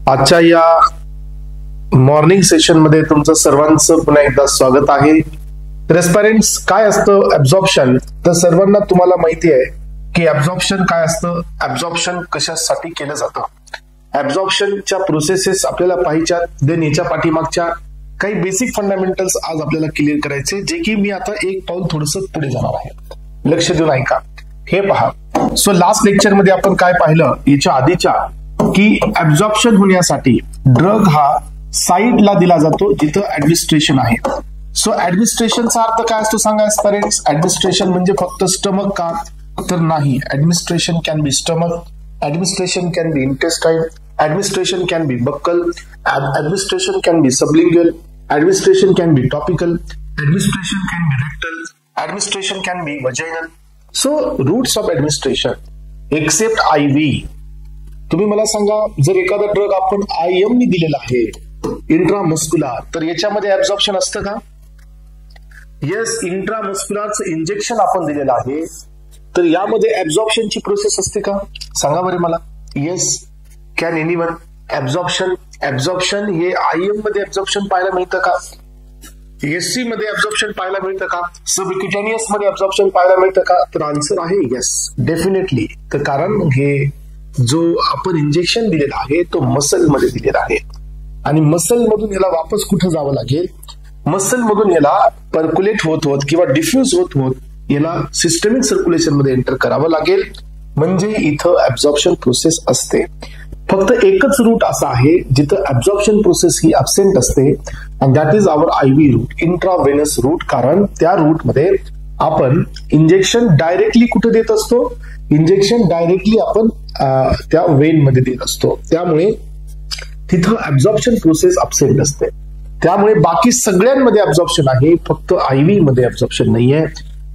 आजच्या या morning session मध्ये तुमचं सर्वांचं पुन्हा एकदा स्वागत आहे. रेस्पिरेंट्स काय असतं ऍब्झॉर्प्शन, तर सर्वांना तुम्हाला माहिती आहे की ऍब्झॉर्प्शन काय असतं, ऍब्झॉर्प्शन कशासाठी केलं जातं. ऍब्झॉर्प्शनच्या प्रोसेसेस आपल्याला पाहिजेत, देन याच्या पाठीमागच्या काही बेसिक फंडामेंटल्स आज आपल्याला क्लिअर करायचे, जे की मी आता एक पाऊल थोडंसं पुढे जाणार आहे. लक्ष देऊन ऐका. हे पहा, सो लास्ट लेक्चर मध्ये आपण काय पाहिलं याच्या आधीच्या, की ऍब्झॉर्प्शन होण्यासाठी ड्रग हा साईडला दिला जातो जिथं ऍडमिनिस्ट्रेशन आहे. सो ऍडमिनिस्ट्रेशनचा अर्थ काय असतो सांगा पेरेंट्स. ऍडमिनिस्ट्रेशन म्हणजे फक्त स्टमक का, तर नाही. Administration can be stomach, administration can be intestine, administration can be buccal, administration can be sublingual, administration can be topical, administration can be rectal, administration can be vaginal. So routes of administration except IV. तुम्ही मला सांगा, जर एखादा drug आपण IM ने दिलेला आहे intramuscular, तर याच्यामध्ये ऍब्झॉर्प्शन असतं का? येस, इंट्रामस्क्युलरचं इंजेक्शन आपण दिलेलं आहे, तर यामध्ये ऍब्झॉर्प्शनची प्रोसेस असते का? सांगा बरे मला. Yes, can anyone? ऍब्झॉर्प्शन हे IM मध्ये ऍब्झॉर्प्शन पाहायला मिळतं का? SC मध्ये ऍब्झॉर्प्शन पाहायला मिळतं का? सबक्युटेनियस मध्ये ऍब्झॉर्प्शन पाहायला मिळतं का? तर आन्सर आहे येस, डेफिनेटली. तर कारण हे जो आपण इंजेक्शन दिलेला आहे तो मसल मध्ये दिलेला आहे, आणि मसल मधून याला वापस कुठं जावं लागेल? मसल मधून याला पर्क्युलेट होत होत किंवा डिफ्यूज होत होत याला सिस्टमिक सर्क्युलेशन मध्ये एंटर करावं लागेल. म्हणजे इथं ऍब्झॉर्प्शन प्रोसेस असते. फक्त एकच रूट असा आहे जिथं ऍब्झॉर्प्शन प्रोसेस ही अब्सेंट असते, and that is our IV route, intravenous route. कारण त्या रूट मध्ये आपण इंजेक्शन डायरेक्टली कुठे देत असतो? इंजेक्शन डायरेक्टली आपण त्या वेन मध्ये देत असतो. त्यामुळे तिथं ऍब्झॉर्प्शन प्रोसेस अब्सेंट असते. त्यामुळे बाकी सगळ्यांमध्ये ऍब्झॉर्प्शन आहे, फक्त IV मध्ये ऍब्झॉर्प्शन नाहीये.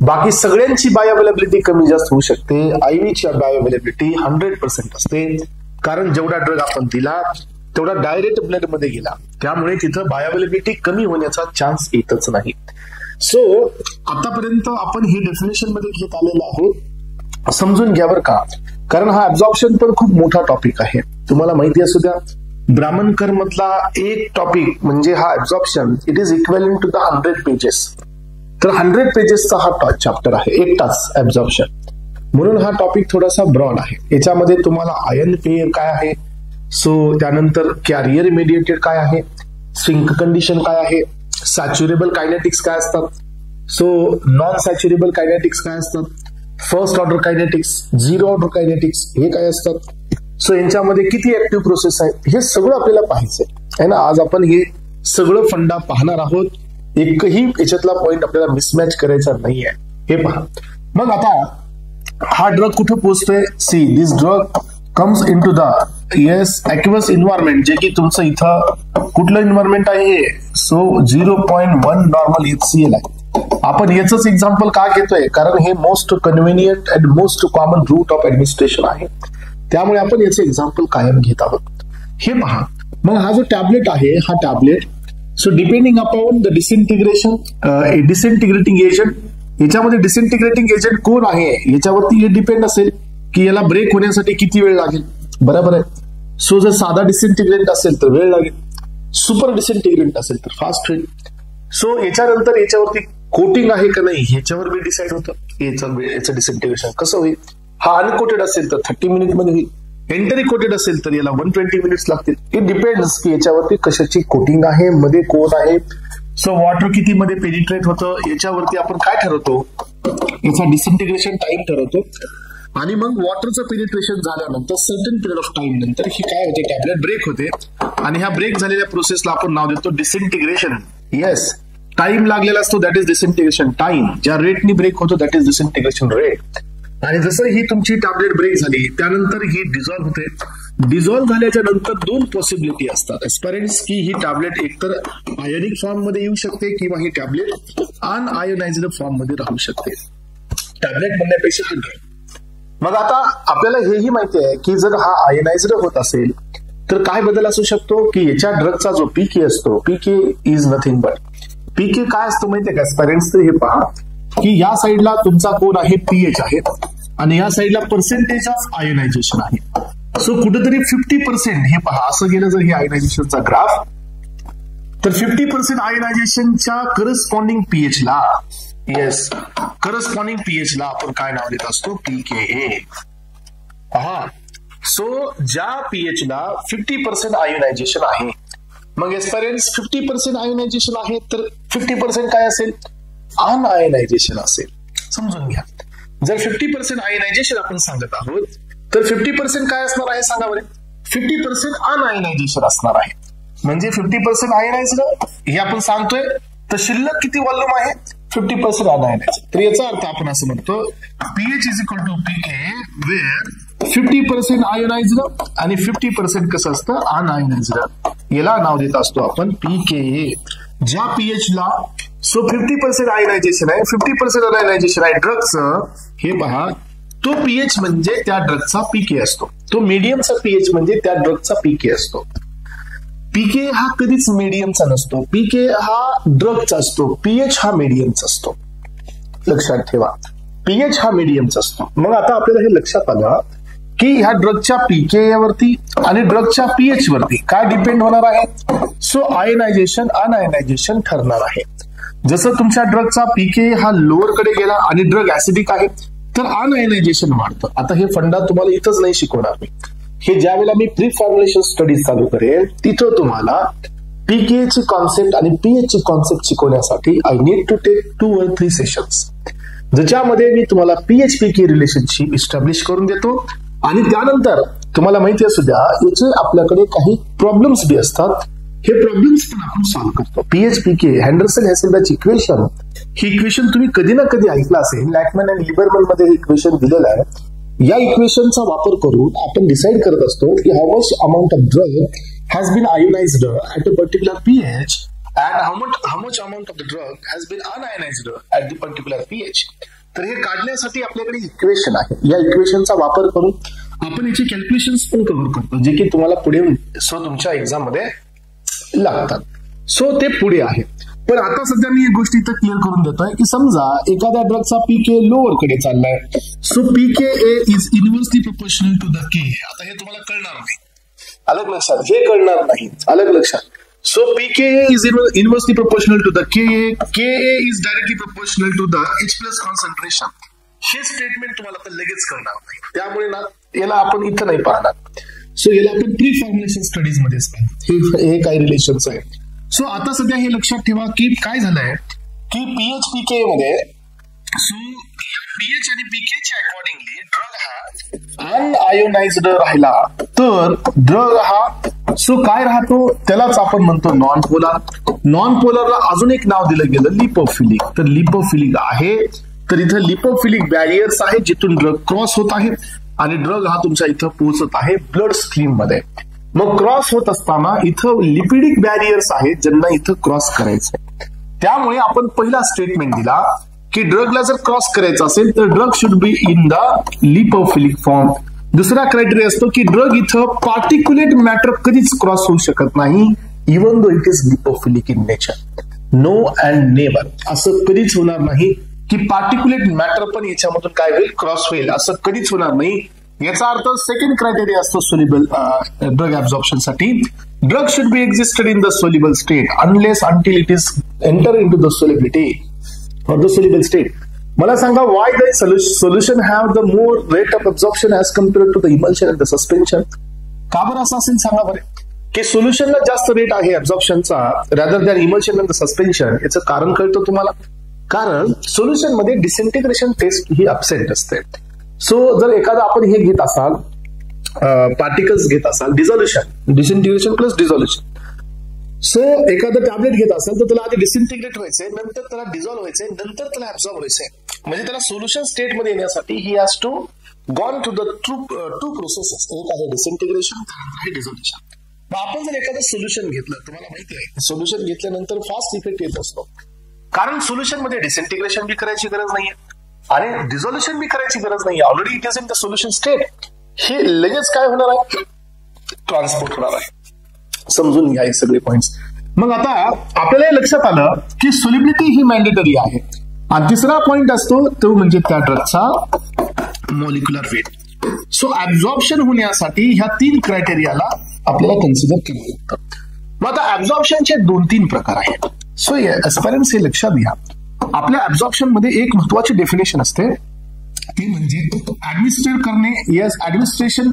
बाकी सगळ्यांची बायोअवेलेबिलिटी कमी जास्त होऊ शकते, IV ची बायोअवेलेबिलिटी 100% असते. कारण जेवढा ड्रग आपण दिला तेवढा डायरेक्ट ब्लड मध्ये गेला, त्यामुळे तिथं बायोअवेलेबिलिटी कमी होण्याचा चान्स येतच नाही. सो आतापर्यंत आपण हे डेफिनेशन मध्ये घेत आलेलो आहोत, समजून घ्या बरं का. कारण हा ऍब्झॉर्प्शन पण खूप मोठा टॉपिक आहे. तुम्हाला माहिती असू द्या, ब्राह्मणकर मधला एक टॉपिक म्हणजे हा absorption, it is equalling to the 100 pages. तर 100 पेजेसचा हा चॅप्टर आहे एकटाच ऍब्झॉर्प्शन. म्हणून हा टॉपिक थोडासा ब्रॉड आहे. याच्यामध्ये तुम्हाला आयन पेयर काय आहे, सो त्यानंतर कॅरियर मेडिएटेड काय आहे, सिंक कंडिशन काय आहे, सॅच्युरेबल कायनेटिक्स काय असतात, सो नॉन सॅच्युरेबल कायनेटिक्स काय असतात, first order kinetics, zero order kinetics हे काय असतात, सो यांच्यामध्ये किती ऍक्टिव्ह प्रोसेस आहेत, हे सगळं आपल्याला पाहायचंय आहे ना. आज आपण हे सगळं फंडा पाहणार आहोत. एकही याच्यातला पॉइंट आपल्याला मिसमॅच करायचा नाहीये. हे पहा. मग आता हा ड्रग कुठे पोहोचतोय? See, this drug comes into the aqueous environment, जे की तुमचं इथं कुठलं इन्व्हायरमेंट आहे? सो 0.1 नॉर्मल HCl आहे. आपण याच एक्झाम्पल का घेतोय? कारण हे most convenient and most common route of administration आहे, त्यामुळे आपण याचं एक्झाम्पल कायम घेत आहोत. हे पहा. मग हा जो टॅबलेट आहे, हा tablet, so depending upon the disintegration, disintegrating agent, याच्यामध्ये डिसइंटिग्रेटिंग एजंट कोण आहे याच्यावरती हे डिपेंड असेल की याला ब्रेक होण्यासाठी किती वेळ लागेल. बरोबर आहे. सो जर साधा डिसइंटिग्रेंट असेल तर वेळ लागेल, सुपर डिसइंटिग्रेंट असेल तर फास्ट होईल. सो याच्यानंतर याच्यावरती कोटिंग आहे का नाही ह्याच्यावर बी डिसाईड होतं याचं डिसइंटिग्रेशन कसं होईल. हा अनकोटेड असेल तर 30 मिनिट मध्ये होईल, एंटरी कोटेड असेल तर याला 120 मिनिट्स लागतील. इट डिपेंड्स की याच्यावरती कशाची कोटिंग आहे, मध्ये कोण आहे, सो वॉटर किती मध्ये पेनिट्रेट होतं, याच्यावरती आपण काय ठरवतो? याचा डिसइंटिग्रेशन टाइम ठरवतो. आणि मग वॉटरचं पेनिट्रेशन झाल्यानंतर सर्टन पिरियड ऑफ टाइम नंतर ही काय होते? टॅबलेट ब्रेक होते, आणि ह्या ब्रेक झालेल्या प्रोसेसला आपण नाव देतो डिसइंटिग्रेशन. येस, टाइम लागलेला असतो, दॅट इज डिसइंटिग्रेशन टाइम. ज्या रेटनी ब्रेक होतो दॅट इज डिसइंटिग्रेशन रेट. आणि जसं ही तुमची टॅबलेट ब्रेक झाली त्यानंतर ही डिझॉल्व्ह होते. डिझॉल्व्ह झाल्याच्या नंतर 2 पॉसिबिलिटी असतात एस्पेरेंट्स, की ही टॅबलेट एकतर आयोनिक फॉर्म मध्ये येऊ शकते किंवा ही टॅबलेट अनआयोनाइज्ड फॉर्म मध्ये राहू शकते. टॅबलेट म्हणण्यापेक्षा हा ड्रग. मग आता आपल्याला हेही माहिती आहे की जर हा आयोनाइज्ड होत असेल तर काय बदल असू शकतो, की याच्या ड्रगचा जो PK असतो, PK is nothing but, PK काय असतो माहितीये का एस्पेरेंट्स? तर हे पहा की या साईडला तुमचा कोण आहे? pH आहे, आणि या साईडला पर्सेंटेज ऑफ आयोनायझेशन आहे. सो कुठेतरी 50% हे पहा, असं गेलं जर हे आयनायझेशनचा ग्राफ, तर 50% आयनायझेशनच्या करस्पॉन्डिंग पीएच ला, येस, करस्पॉन्डिंग पीएच ला आपण काय नाव देत असतो, पीकेए. पहा, सो ज्या पीएच ला 50% आयोनायझेशन आहे, मग एस्पिरंट्स 50% आयोनायझेशन आहे, तर 50% काय असेल, अनआयोनायझेशन असेल. समजून घ्या, जर 50% आयोनायझेशन आपण सांगत आहोत, तर 50% काय असणार आहे सांगा बरं, 50% अनआयोनायझेशन असणार आहे. म्हणजे 50% आयोनाइज्ड हे आपण सांगतोय, तर शिल्लक किती व्हॉल्यूम आहे, 50% अनआयोनाइज्ड. तर याचा अर्थ आपण असं म्हणतो, pH is equal to pK where 50% ionised आणि 50% कसं असतं, अनआयोनाइज्ड. याला नाव देत असतो आपण पीकेए. ज्या पीएच ला सो 50% आयोनायझेशन आहे, 50% अनआयोनायझेशन आहे ड्रगचं, हे पहा, तो पीएच म्हणजे त्या ड्रगचा पीके असतो, तो मीडियमचा पीएच म्हणजे त्या ड्रगचा पीके असतो. पीके हा कधीच मीडियमचा नसतो, पीके हा ड्रगचा असतो, पीएच हा मीडियमचा असतो. लक्षात ठेवा, पीएच हा मीडियमचा असतो. मग आता आपल्याला हे लक्षात आलं की ह्या ड्रगच्या पीके वरती आणि ड्रगच्या पीएच वरती काय डिपेंड होणार आहे, सो आयनायझेशन अनआयनायझेशन ठरणार आहे. जसं तुमच्या ड्रगचा पीके हा लोअर कडे गेला आणि ड्रग ऍसिडिक आहे, तर अनआयनायझेशन वाढतं. आता हे फंडा तुम्हाला इथंच नाही शिकवणार मी, हे ज्या वेळेला मी प्री फॉर्म्युलेशन स्टडीज चालू करेल, तिथं तुम्हाला पीके ची कॉन्सेप्ट आणि पीएच ची कॉन्सेप्ट शिकवण्यासाठी I need to take 2 or 3 sessions, ज्याच्यामध्ये मी तुम्हाला पीएच पीके रिलेशनशिप इस्टॅब्लिश करून देतो. आणि त्यानंतर तुम्हाला माहिती असू द्या, याचे आपल्याकडे काही प्रॉब्लेम्स बी असतात, हे प्रॉब्लेम्स पण आपण सॉल्व्ह करतो. पीएच पीके हँडरसन हॅसेलबॅच इक्वेशन, ही इक्वेशन तुम्ही कधी ना कधी ऐकलं असेल, लॅकमॅन आणि लिबरमन मध्ये इक्वेशन दिलेलं आहे. या इक्वेशनचा वापर करून आपण डिसाइड करत असतो की how much amount of drug has been ionised at a particular pH and how much amount of the drug has been unionized at the particular pH. तर हे काढण्यासाठी आपल्याकडे इक्वेशन आहे, या इक्वेशनचा वापर करून आपण याची कॅल्क्युलेशन्स पण कव्हर करतो, जे की तुम्हाला पुढे तुमच्या एक्झाम मध्ये लागतात. सो ते पुढे आहे. पण आता सध्या मी एक गोष्ट इथं क्लिअर करून देतोय की समजा एखाद्या ड्रगचा पीके लोअर कडे चाललाय, so PK is inversely proportional to the K. आता हे तुम्हाला कळणार नाही, अलग लक्षात, हे कळणार नाही, अलग लक्षात. So pKa is inversely proportional to the Ka. Ka is directly proportional to the H plus concentration. हे स्टेटमेंट तुम्हाला तर लगेच करणार नाही, त्यामुळे ना याला आपण इथं नाही पाहणार. सो याला आपण प्री फॉर्म्युलेशन स्टडीज मध्येच पाहू, हे काही रिलेशन्स आहे. सो आता सध्या हे लक्षात ठेवा की काय झालंय की पीएच पीके मध्ये, सो पीएच आणि पीके च्या अकॉर्डिंगली ड्रग हा अनआयोनाइज्ड राहिला, तर ड्रग हा सो काय राहतो, त्यालाच आपण म्हणतो नॉन पोलर. नॉन पोलरला अजून एक नाव दिलं गेलं लिपोफिलिक. तर लिपोफिलिक आहे, तर इथं लिपोफिलिक बॅरियर्स आहे जिथून ड्रग क्रॉस होत आहे आणि ड्रग हा तुमच्या इथं पोहोचत आहे ब्लड स्ट्रीम मध्ये. मग क्रॉस होत असताना इथं लिपिडिक बॅरियर्स आहेत ज्यांना इथं क्रॉस करायचंय. त्यामुळे आपण पहिला स्टेटमेंट दिला की ड्रगला जर क्रॉस करायचं असेल तर drug should be in the lipophilic form. दुसरा क्रायटेरिया असतो की ड्रग इथं पार्टिक्युलेट मॅटर कधीच क्रॉस होऊ शकत नाही, even though it is lipophilic in nature. No and never, असं कधीच होणार नाही की पार्टिक्युलेट मॅटर पण याच्यामधून काय होईल, क्रॉस होईल, असं कधीच होणार नाही. याचा अर्थ सेकंड क्रायटेरिया असतो सोल्युबल ड्रग ऍब्झॉर्प्शन साठी, drug should be existed in the soluble state unless until it is enter into the solubility or the soluble state. मला सांगा, why the solution have the more rate of absorption as compared to the emulsion and the suspension? का बरं असं असेल सांगा बरं, की सोल्युशनला जास्त रेट आहे ऍब्झॉर्प्शनचा rather than emulsion and the suspension. याचं कारण कळतं तुम्हाला, कारण सोल्युशन मध्ये डिसइंटिग्रेशन टेस्ट ही अब्सेंट असते. सो जर एखादा आपण हे घेत असाल, पार्टिकल्स घेत असाल, dissolution, disintegration plus dissolution. So एखादं टॅबलेट घेत असेल तर त्याला आधी डिसइंटिग्रेट व्हायचंय, नंतर त्याला डिझॉल्व्ह व्हायचंय, नंतर त्याला ऍब्झॉर्ब व्हायचंय. म्हणजे त्याला सोल्युशन स्टेट मध्ये येण्यासाठी ही has to gone to the two processes. एक आहे डिसइंटिग्रेशन, त्यानंतर आहे डिझॉल्युशन. मग आपण जर एखादं सोल्युशन घेतलं, तुम्हाला माहिती आहे सोल्युशन घेतल्यानंतर फास्ट इफेक्ट येत असतो, कारण सोल्युशन मध्ये डिसइंटिग्रेशन बी करायची गरज नाहीये आणि डिझॉल्युशन बी करायची गरज नाहीये. Already it is in the solution state. हे लगेच काय होणार आहे, ट्रान्सपोर्ट होणार आहे. समजून घ्या हे सगळे पॉइंट्स. मग आता आपल्याला लक्षात आलं की सोल्युबिलिटी ही मॅन्डेटरी आहे. आणि तिसरा पॉइंट असतो तो म्हणजे त्या ड्रगचा मॉलिक्युलर वेट. सो ऍब्झॉर्प्शन होण्यासाठी ह्या 3 क्रायटेरियाला आपल्याला कन्सिडर करावं लागतं. मग आता ऍब्झॉर्प्शनचे 2-3 प्रकार आहेत. सो एस्पायरन्स हे लक्षात घ्या, आपल्या ऍब्झॉर्प्शन मध्ये एक महत्वाची डेफिनेशन असते, ती म्हणजे ऍडमिनिस्ट्रेट करणे. Yes, administration.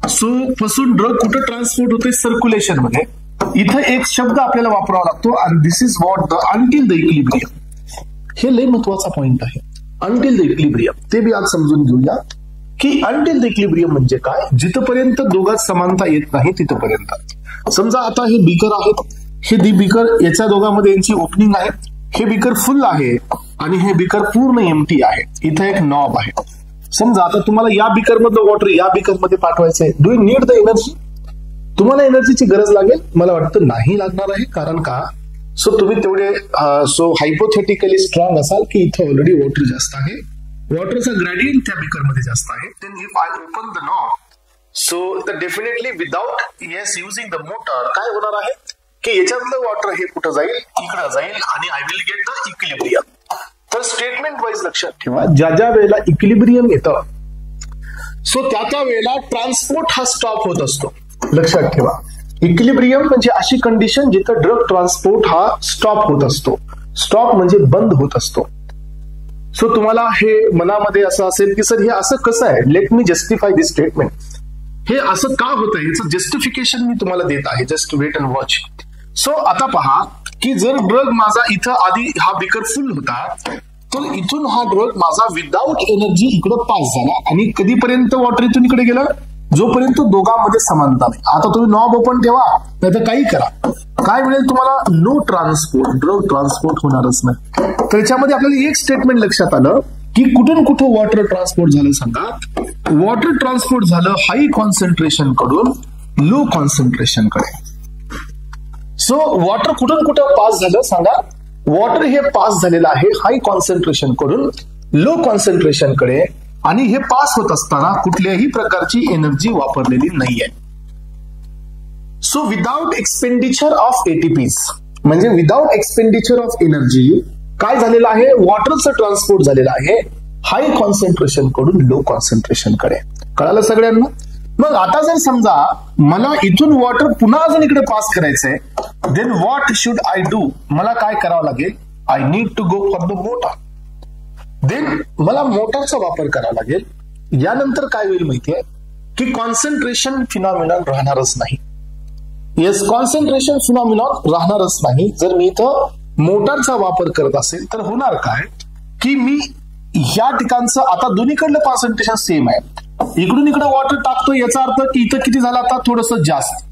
सो पासून ड्रग कुठं ट्रान्सपोर्ट होते? सर्क्युलेशन मध्ये. इथं एक शब्द आपल्याला वापरावा लागतो, आणि this is what the until the equilibrium. हे लय महत्वाचा पॉइंट आहे, अंटिल द इक्विलिब्रियम. ते बी आज समजून घेऊया की अंटिल द इक्विलिब्रियम म्हणजे काय. जिथपर्यंत दोघात समानता येत नाही तिथपर्यंत. समजा आता हे बीकर आहेत, हे बीकर, याच्या दोघांमध्ये यांची ओपनिंग आहे. हे बीकर फुल आहे आणि हे बीकर पूर्ण एम्प्टी आहे. इथं एक नॉब आहे. समजा आता तुम्हाला या बीकर मधलं वॉटर या बीकर मध्ये पाठवायचंय. Do you need the energy? तुम्हाला एनर्जीची गरज लागेल? मला वाटतं नाही लागणार आहे. कारण का? सो तुम्ही तेवढे हायपोथेटिकली स्ट्रॉंग असाल की इथं ऑलरेडी वॉटर जास्त आहे, वॉटरचा ग्रेडियंट त्या बीकर मध्ये जास्त आहे. Then if I open the knob, so definitely without using the motor काय होणार आहे की याच्यातलं वॉटर हे कुठं जाईल? इकडं जाईल, आणि I will get the equilibrium. तर स्टेटमेंट वाईज लक्षात ठेवा, ज्या वेळेला इक्विलिब्रियम येतं सो त्या वेळेला ट्रान्सपोर्ट हा स्टॉप होत असतो. लक्षात ठेवा, इक्विलिब्रियम म्हणजे अशी कंडिशन जिथं ड्रग ट्रान्सपोर्ट हा स्टॉप होत असतो. स्टॉप म्हणजे बंद होत असतो. सो तुम्हाला हे मनामध्ये असं असेल की सर हे असं कसं आहे? लेट मी जस्टिफाय दिस स्टेटमेंट. हे असं का होत आहे याचं जस्टिफिकेशन मी तुम्हाला देत आहे. Just wait and watch. So आता पहा की जर ड्रग माझा इथं आधी हा बीकर फुल होता, तर इथून हा ड्रग माझा विदाउट एनर्जी इकडे पास झाला, आणि कधीपर्यंत वॉटर इथून इकडे गेलं? जोपर्यंत दोघांमध्ये समानता नाही. आता तुम्ही नॉब ओपन ठेवा, नाही तर काही करा, काय मिळेल तुम्हाला? No transport. ड्रग ट्रान्सपोर्ट होणारच नाही. त्याच्यामध्ये आपल्याला एक स्टेटमेंट लक्षात आलं की कुठून कुठं वॉटर ट्रान्सपोर्ट झालं सांगा. वॉटर ट्रान्सपोर्ट झालं हाय कॉन्सन्ट्रेशन कडून लो कॉन्सन्ट्रेशन कडे. सो वॉटर कुठून कुठं पास झालं सांगा? वॉटर हे पास झालेलं आहे हाय कॉन्सन्ट्रेशन कडून लो कॉन्सन्ट्रेशन कडे, आणि हे पास होत असताना कुठल्याही प्रकारची एनर्जी वापरलेली नाहीये. So without expenditure of ATPs, म्हणजे विदाउट एक्सपेंडिचर ऑफ एनर्जी काय झालेलं आहे? वॉटरचं ट्रान्सपोर्ट झालेलं आहे हाय कॉन्सन्ट्रेशन कडून लो कॉन्सन्ट्रेशन कडे. कळालं सगळ्यांना? मग आता जर समजा मला इथून वॉटर पुन्हा अजून इकडे पास करायचंय, then what should I do? मला काय करावं लागेल? I need to go for the motor. Then मला मोटरचा वापर करावा लागेल. यानंतर काय होईल माहितीये की कॉन्सन्ट्रेशन फिनॉमिनॉन राहणारच नाही. येस, कॉन्सन्ट्रेशन फिनॉमिनॉन राहणारच नाही. जर मी इथं मोटरचा वापर करत असेल तर होणार काय की मी ह्या ठिकाणचं आता दोन्हीकडलं कॉन्सन्ट्रेशन सेम आहे. इकडून इकडे वॉटर टाकतोय, याचा अर्थ की इथं किती झालं? आता थोडंसं जास्त.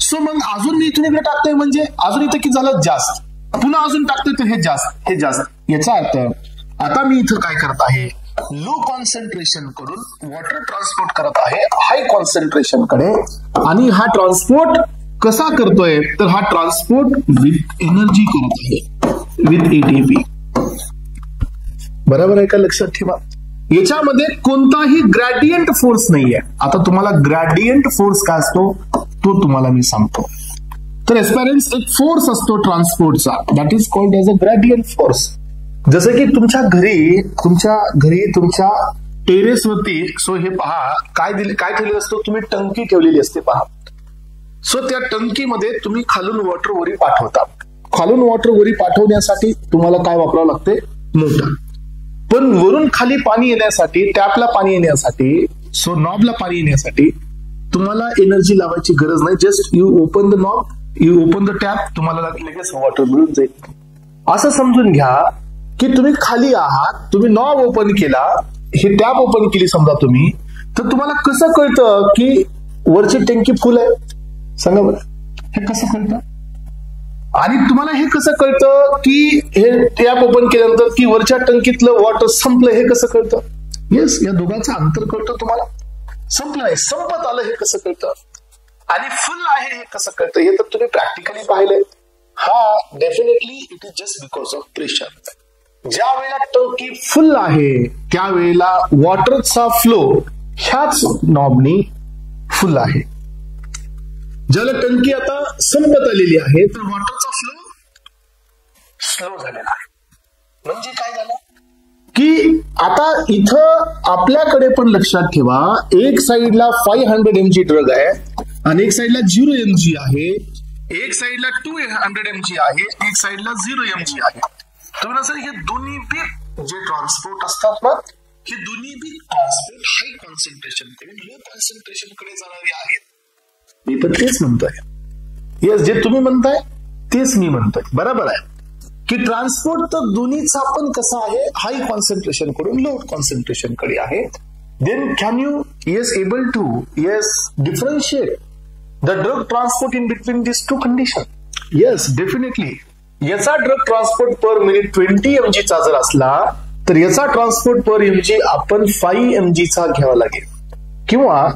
सो मग अजून मी इथून इकडे टाकतोय म्हणजे अजून इथं किती झालं? जास्त. पुन्हा अजून टाकतोय तर हे जास्त, हे जास्त. याचा अर्थ आता मी इथं काय करत आहे? लो कॉन्सन्ट्रेशन कडून वॉटर ट्रान्सपोर्ट करत आहे हाय कॉन्सन्ट्रेशन कडे. आणि हा ट्रान्सपोर्ट कसा करतोय? तर हा ट्रान्सपोर्ट विथ एनर्जी करत आहे, विथ एटीपी. बरोबर आहे का? लक्षात ठेवा, याच्यामध्ये कोणताही ग्रेडियंट फोर्स नाहीये. आता तुम्हाला ग्रेडियंट फोर्स काय असतो तो तुम्हाला मी सांगतो. तर एस्पायरन्स एक फोर्स असतो ट्रान्सपोर्टचा, that is called as a gradient force. जसं की तुमच्या घरी तुमच्या टेरेसवरती, सो हे पहा काय ठेवलेलं असतं? तुम्ही टंकी ठेवलेली असते पहा. सो त्या टंकीमध्ये तुम्ही खालून वॉटर वरी पाठवता. खालून वॉटर वरी पाठवण्यासाठी तुम्हाला काय वापरावं लागते? मोटर. पण वरून खाली पाणी येण्यासाठी, टॅपला पाणी येण्यासाठी, सो नॉबला पाणी येण्यासाठी तुम्हाला एनर्जी लावायची गरज नाही. Just you open the knob, you open the tap, तुम्हाला लगेच वॉटर मिळून जाईल. असं समजून घ्या की तुम्ही खाली आहात, तुम्ही नॉब ओपन केला, ही टॅप ओपन केली समजा तुम्ही, तर तुम्हाला कसं कळतं की वरची टंकी फुल आहे? सांगा बरं, हे कसं कळतं? आणि तुम्हाला हे कसं कळतं की हे टॅप ओपन केल्यानंतर की वरच्या टंकीतलं वॉटर संपलं? हे कसं कळतं? येस, या दोघांचं अंतर कळतं तुम्हाला. संपलं नाही, संपत आलं हे कसं कळतं? आणि फुल आहे हे कसं कळतं? हे तर तुम्ही प्रॅक्टिकली पाहिलंय. हा definitely it is just because of pressure. ज्या वेळेला टंकी फुल आहे त्यावेळेला वॉटरचा फ्लो ह्याच नॉबनी फुल आहे. ज्याला टंकी आता संपत आलेली आहे तर वॉटरचा फ्लो स्लो झालेला आहे. म्हणजे काय झालं की की आता इथं आपल्याकडे पण लक्षात ठेवा, एक साइडला 500 mg ड्रग आहे आणि एक साइडला 0 mg आहे, एक साइडला 200 mg आहे, एक साइडला 0 mg आहे. तर सर हे दोन्ही बी जे ट्रान्सपोर्ट असतात ना, हे दोन्ही बी ट्रान्सपोर्ट हाय कॉन्सन्ट्रेशन कडून लो कॉन्सन्ट्रेशन कडे जाणारे आहेत. मी पण तेच म्हणतोय. येस, जे तुम्ही म्हणताय तेच मी म्हणतोय. बरोबर आहे की ट्रान्सपोर्ट तर दोन्हीचा पण कसा आहे, हाय कॉन्सन्ट्रेशन कडून लो कॉन्सन्ट्रेशन कडे आहे. Then can you able to differentiate the drug transport in between this two condition? Yes, definitely. याचा drug transport per minute 20 mg चा जर असला तर याचा ट्रान्सपोर्ट पर mg आपण 5 mg चा घ्यावा लागेल किंवा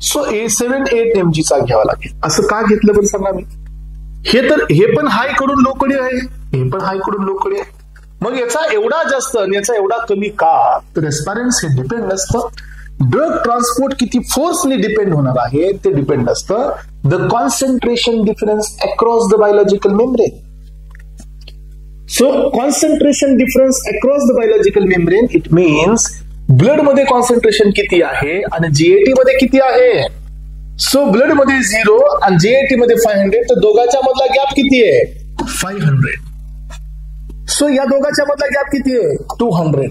7-8 mg चा घ्यावा लागेल. असं का घेतलं बरं सांगा मी? हे पण हाय कडून लो कडे आहे, हे पण हाय कडून लो कडे आहे. मग याचा एवढा जास्त आणि याचा एवढा कमी का? तर रेस्पायरन्स हे डिपेंड असतं. ड्रग ट्रान्सपोर्ट किती फोर्सली डिपेंड होणार आहे ते डिपेंड असतं the concentration difference across the biological membrane. So concentration difference across the biological membrane it means blood मध्ये कॉन्सन्ट्रेशन किती आहे आणि जीएटी मध्ये किती आहे. सो ब्लड मध्ये 0 आणि जीएटी मध्ये 500, तर दोघांच्या मधला गॅप किती आहे? 500. सो या दोघांच्या मधला गॅप किती आहे? 200.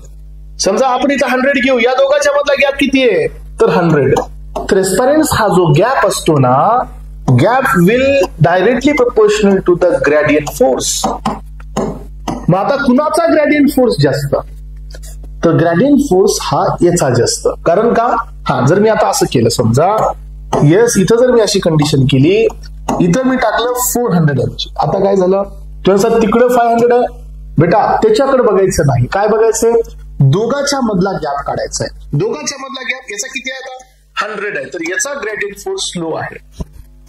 समजा आपण इथं 100 घेऊ, या दोघांच्या मधला गॅप किती आहे? तर 100. तर रेस्पायरन्स हा जो गॅप असतो ना, gap will directly proportional to the gradient force. मग आता कुणाचा ग्रेडियंट फोर्स जास्त? तर ग्रेडियंट फोर्स हा याचा जास्त. कारण का? जर मी आता असं केलं, समजा इथं जर मी अशी कंडिशन केली, इथं मी टाकलं 400 mg. आता काय झालं? तुझ्या तिकडे 500 आहे बेटा, त्याच्याकडे बघायचं नाही. काय बघायचं? दोघांच्या मधला गॅप काढायचा आहे. दोघांच्या मधला गॅप याचा किती आहे? आता 100 आहे, तर याचा ग्रेडियंट फोर्स स्लो आहे.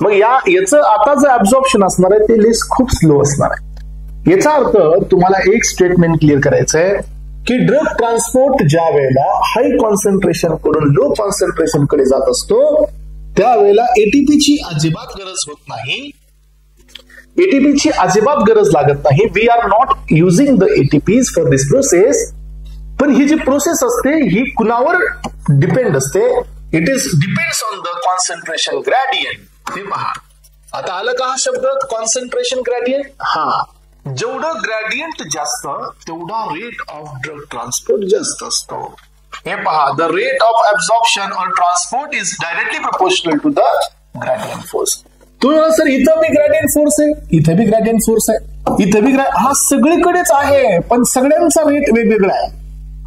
मग याचं आता जे ऍब्झॉर्प्शन असणार आहे ते लेस खूप स्लो असणार आहे. याचा अर्थ तुम्हाला एक स्टेटमेंट क्लिअर करायचं आहे की ड्रग ट्रान्सपोर्ट ज्या वेळेला हाय कॉन्सन्ट्रेशन कडून लो कॉन्सन्ट्रेशन कडे जात असतो त्यावेळेला एटीपीची अजिबात गरज होत नाही. एटीपीची अजिबात गरज लागत नाही. We are not using the ATPs for this process. पण ही जी प्रोसेस असते ही कुणावर डिपेंड असते? It is depends on the concentration gradient. हे पहा, आता आलं का हा शब्द कॉन्सन्ट्रेशन ग्रेडियंट? जेवढं ग्रेडियंट जास्त तेवढा रेट ऑफ ड्रग ट्रान्सपोर्ट जास्त असतो. हे पहा, द रेट ऑफ ऍब्झॉर्प्शन और transport is directly proportional to the gradient force. तुम्ही सर इथं बी ग्रेडियंट फोर्स आहे, इथे बी ग्रेडियंट फोर्स आहे, इथे बी हा सगळीकडेच आहे, पण सगळ्यांचा रेट वेगवेगळा आहे.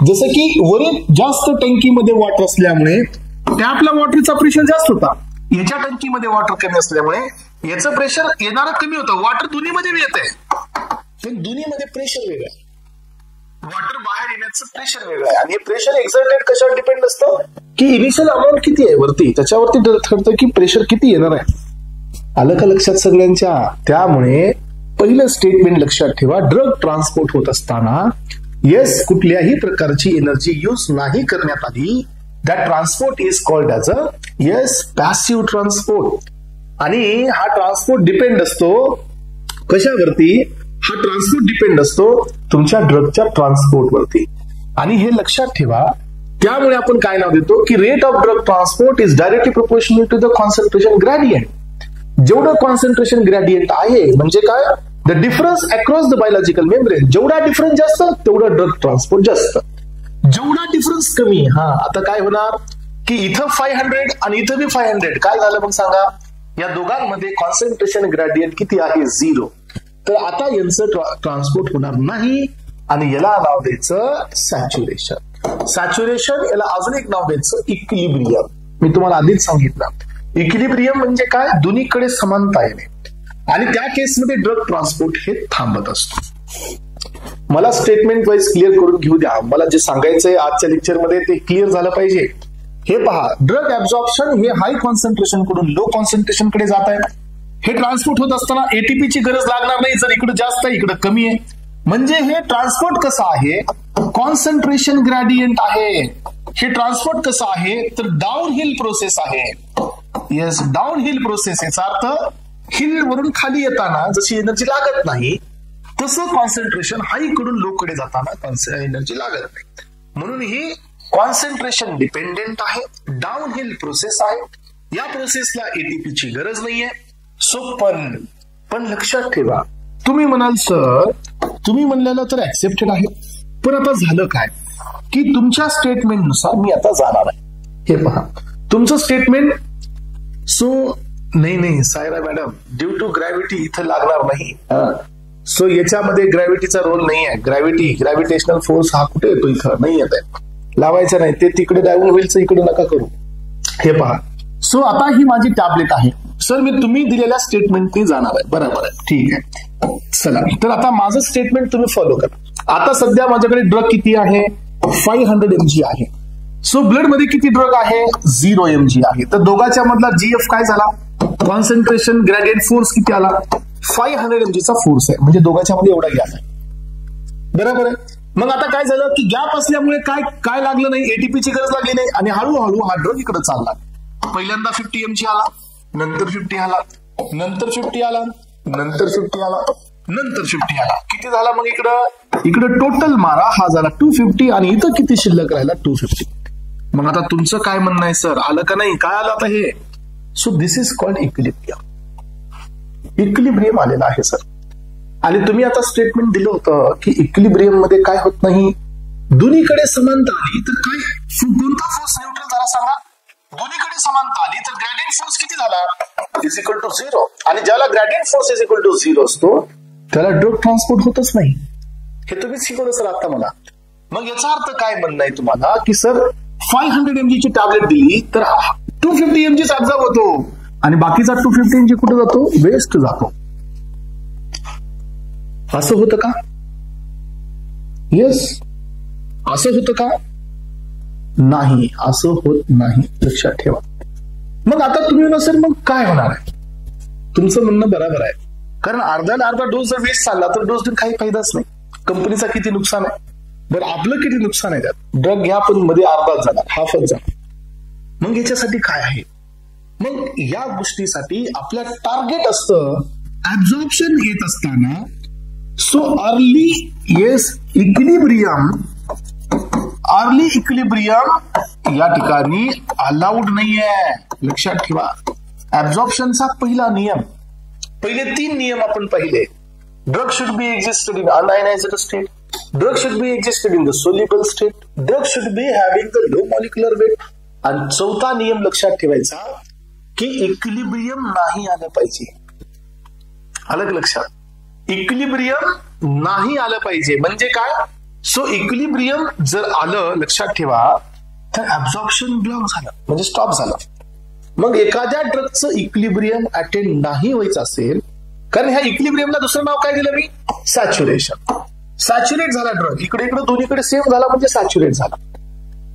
जसं की वरील जास्त टंकीमध्ये वॉटर असल्यामुळे त्या आपल्या वॉटरचा प्रेशर जास्त होता, याच्या टंकीमध्ये वॉटर कमी असल्यामुळे याचं प्रेशर येणारं कमी होतं. वॉटर दोन्हीमध्ये येत आहे पण दोन्हीमध्ये प्रेशर वेगळं आहे. वॉटर बाहेर येण्याचं प्रेशर वेगळं आहे. आणि हे प्रेशर एक्झर्टेड कशावर डिपेंड असतं की इनिशियल अमाऊंट किती आहे वरती, त्याच्यावरती ठरतं की प्रेशर किती येणार आहे. आलं का लक्षात सगळ्यांच्या? त्यामुळे पहिलं स्टेटमेंट लक्षात ठेवा, ड्रग ट्रान्सपोर्ट होत असताना कुठल्याही प्रकारची एनर्जी यूज नाही करण्यात आली. That transport is called as a passive transport. आणि हा ट्रान्सपोर्ट डिपेंड असतो कशावरती? हा ट्रान्सपोर्ट डिपेंड असतो तुमच्या ड्रगच्या ट्रान्सपोर्ट वरती. आणि हे लक्षात ठेवा, त्यामुळे आपण काय नाव देतो की rate of drug transport is directly proportional to the concentration gradient. जेवढं कॉन्सन्ट्रेशन ग्रेडियंट आहे म्हणजे काय? The difference across the biological membrane. जेवढा डिफरन्स जास्त तेवढा ड्रग ट्रान्सपोर्ट जास्त. जेवढा डिफरन्स कमी, आता काय होणार की इथं 500 आणि इथं बी 500, काय झालं मग सांगा? या दोघांमध्ये कॉन्सन्ट्रेशन ग्रेडियंट किती आहे? 0. तर आता यांचं ट्रान्सपोर्ट होणार नाही आणि याला नाव द्यायचं सॅच्युरेशन. सॅच्युरेशन याला अजून एक नाव द्यायचं इक्विलिब्रियम. मी तुम्हाला आधीच सांगितलं इक्विलिब्रियम म्हणजे काय? दोन्हीकडे समानता येणे. आणि त्या केसमध्ये ड्रग ट्रान्सपोर्ट हे थांबत असतो. मला स्टेटमेंट वाईज क्लिअर करून घेऊ द्या. मला जे सांगायचंय आजच्या लेक्चरमध्ये ते क्लिअर झालं पाहिजे. हे पहा, ड्रग ऍब्झॉर्प्शन हे हाय कॉन्सन्ट्रेशन कडून लो कॉन्सन्ट्रेशन कडे जात आहे. हे ट्रान्सपोर्ट होत असताना एटीपीची गरज लागणार नाही. जर इकडे जास्त आहे इकडे कमी आहे, म्हणजे हे ट्रान्सपोर्ट कसं आहे? कॉन्सन्ट्रेशन ग्रेडियंट आहे. हे ट्रान्सपोर्ट कसं आहे? तर डाऊन हिल प्रोसेस आहे. Down hill process. याचा अर्थ हिल वरून खाली येताना जशी एनर्जी लागत नाही तसं कॉन्सन्ट्रेशन हाय कडून लो कडे जाताना एनर्जी लागत नाही. म्हणून ही कॉन्सन्ट्रेशन डिपेंडेंट आहे, डाऊन हिल प्रोसेस आहे. या प्रोसेसला एटीपीची गरज नाहीये. सो पण लक्षात ठेवा, तुम्ही म्हणाल सर तुम्ही म्हणलेलं तर ऍक्सेप्टेड आहे, पण आता झालं काय की तुमच्या स्टेटमेंटनुसार मी आता जाणार आहे. हे पहा तुमचं स्टेटमेंट. सो नाही Saira madam, due to gravity इथं लागणार नाही. सो याच्यामध्ये ग्रॅव्हिटीचा रोल नाही आहे. ग्रॅव्हिटेशनल फोर्स हा कुठे येतो? इथं नाही येत आहे, लावायचं नाही. ते तिकडे डायव्हर्ट होईल, इकडे नका करू. हे पहा. सो आता ही माझी टॅबलेट आहे सर, मी तुम्ही दिलेल्या स्टेटमेंटने जाणार आहे. बरोबर आहे, ठीक आहे. चला तर आता माझं स्टेटमेंट तुम्ही फॉलो करा. आता सध्या माझ्याकडे ड्रग किती आहे? 500 mg आहे. सो ब्लड मध्ये किती ड्रग आहे? 0 mg आहे. तर दोघांच्या मधला जीएफ काय झाला? कॉन्सन्ट्रेशन ग्रेडियंट फोर्स किती आला? 500 mg चा फोर्स आहे, म्हणजे दोघांच्या मध्ये एवढा गॅप आहे. बरोबर आहे. मग आता काय झालं की गॅप असल्यामुळे काय लागलं नाही, एटीपीची गरज लागली नाही, आणि हळूहळू हा ड्रग इकडे चालला. पहिल्यांदा 50 mg आला, नंतर 50 आला, नंतर 50 आला, नंतर 50 आला, नंतर 50 आला. किती झाला मग इकडं टोटल मारा, हा झाला 250, आणि इथं किती शिल्लक राहिला? 250. मग आता तुमचं काय म्हणणं आहे सर, आलं का नाही? काय आलं आता हे? So this is called equilibrium. Equilibrium आलेला आहे सर. आणि तुम्ही आता स्टेटमेंट दिलं होतं की इक्विलिब्रियम मध्ये काय होत नाही, दोन्हीकडे समानता आली तर काय, कोणता फोर्स न्यूट्रल झाला सांगा? दोन्हीकडे समानता आली तर ग्रेडियंट फोर्स किती झाला? Is equal to 0. आणि ज्याला gradient force is equal to 0 असतो त्याला ड्रग ट्रान्सपोर्ट होतच नाही. हे तुम्हीच शिकवलं सर आता मला. मग याचा अर्थ काय म्हणणं आहे तुम्हाला की सर 500 mg ची टॅबलेट दिली तर 250 mg ऍब्झॉर्ब होतो, आणि बाकीचा 250 mg कुठे जातो? वेस्ट जातो. असं होतं का? येस, असं होतं का? नाही, असं होत नाही. लक्षात ठेवा. मग आता तुम्ही म्हणा सर मग काय होणार आहे? तुमचं म्हणणं बरोबर आहे, कारण अर्धा डोस जर वेस्ट चालला तर डोस देऊन काही फायदाच नाही. कंपनीचा किती नुकसान आहे बरं, आपलं किती नुकसान आहे त्यात. ड्रग घ्या पण मध्ये अर्धाच झाला, हाफच झाला. मग याच्यासाठी काय आहे? मग या गोष्टीसाठी आपलं टार्गेट असतं ऍब्झॉर्प्शन घेत असताना. सो अर्ली इक्विलिब्रियम या ठिकाणी अलाउड नाहीये. लक्षात ठेवा. ऍब्झॉर्प्शनचा पहिला नियम, पहिले 3 नियम आपण पाहिले. Drug should be existed in unionised state, drug should be existed in the soluble state, drug should be having the low molecular weight. आणि चौथा नियम लक्षात ठेवायचा की इक्विलिब्रियम नाही आलं पाहिजे. अलग लक्षात, इक्विलिब्रियम नाही आलं पाहिजे म्हणजे काय? सो इक्विलिब्रियम जर आलं लक्षात ठेवा तर ऍब्झॉर्प्शन ब्लॉक झालं, म्हणजे स्टॉप झालं. मग एखाद्या ड्रगचं इक्विलिब्रियम अटेंड नाही व्हायचं असेल, कारण ह्या इक्विलिब्रियमला दुसरं नाव काय दिलं मी? सॅच्युरेशन. सॅच्युरेट झाला ड्रग, इकडे दोन्हीकडे सेम झाला म्हणजे सॅच्युरेट झाला.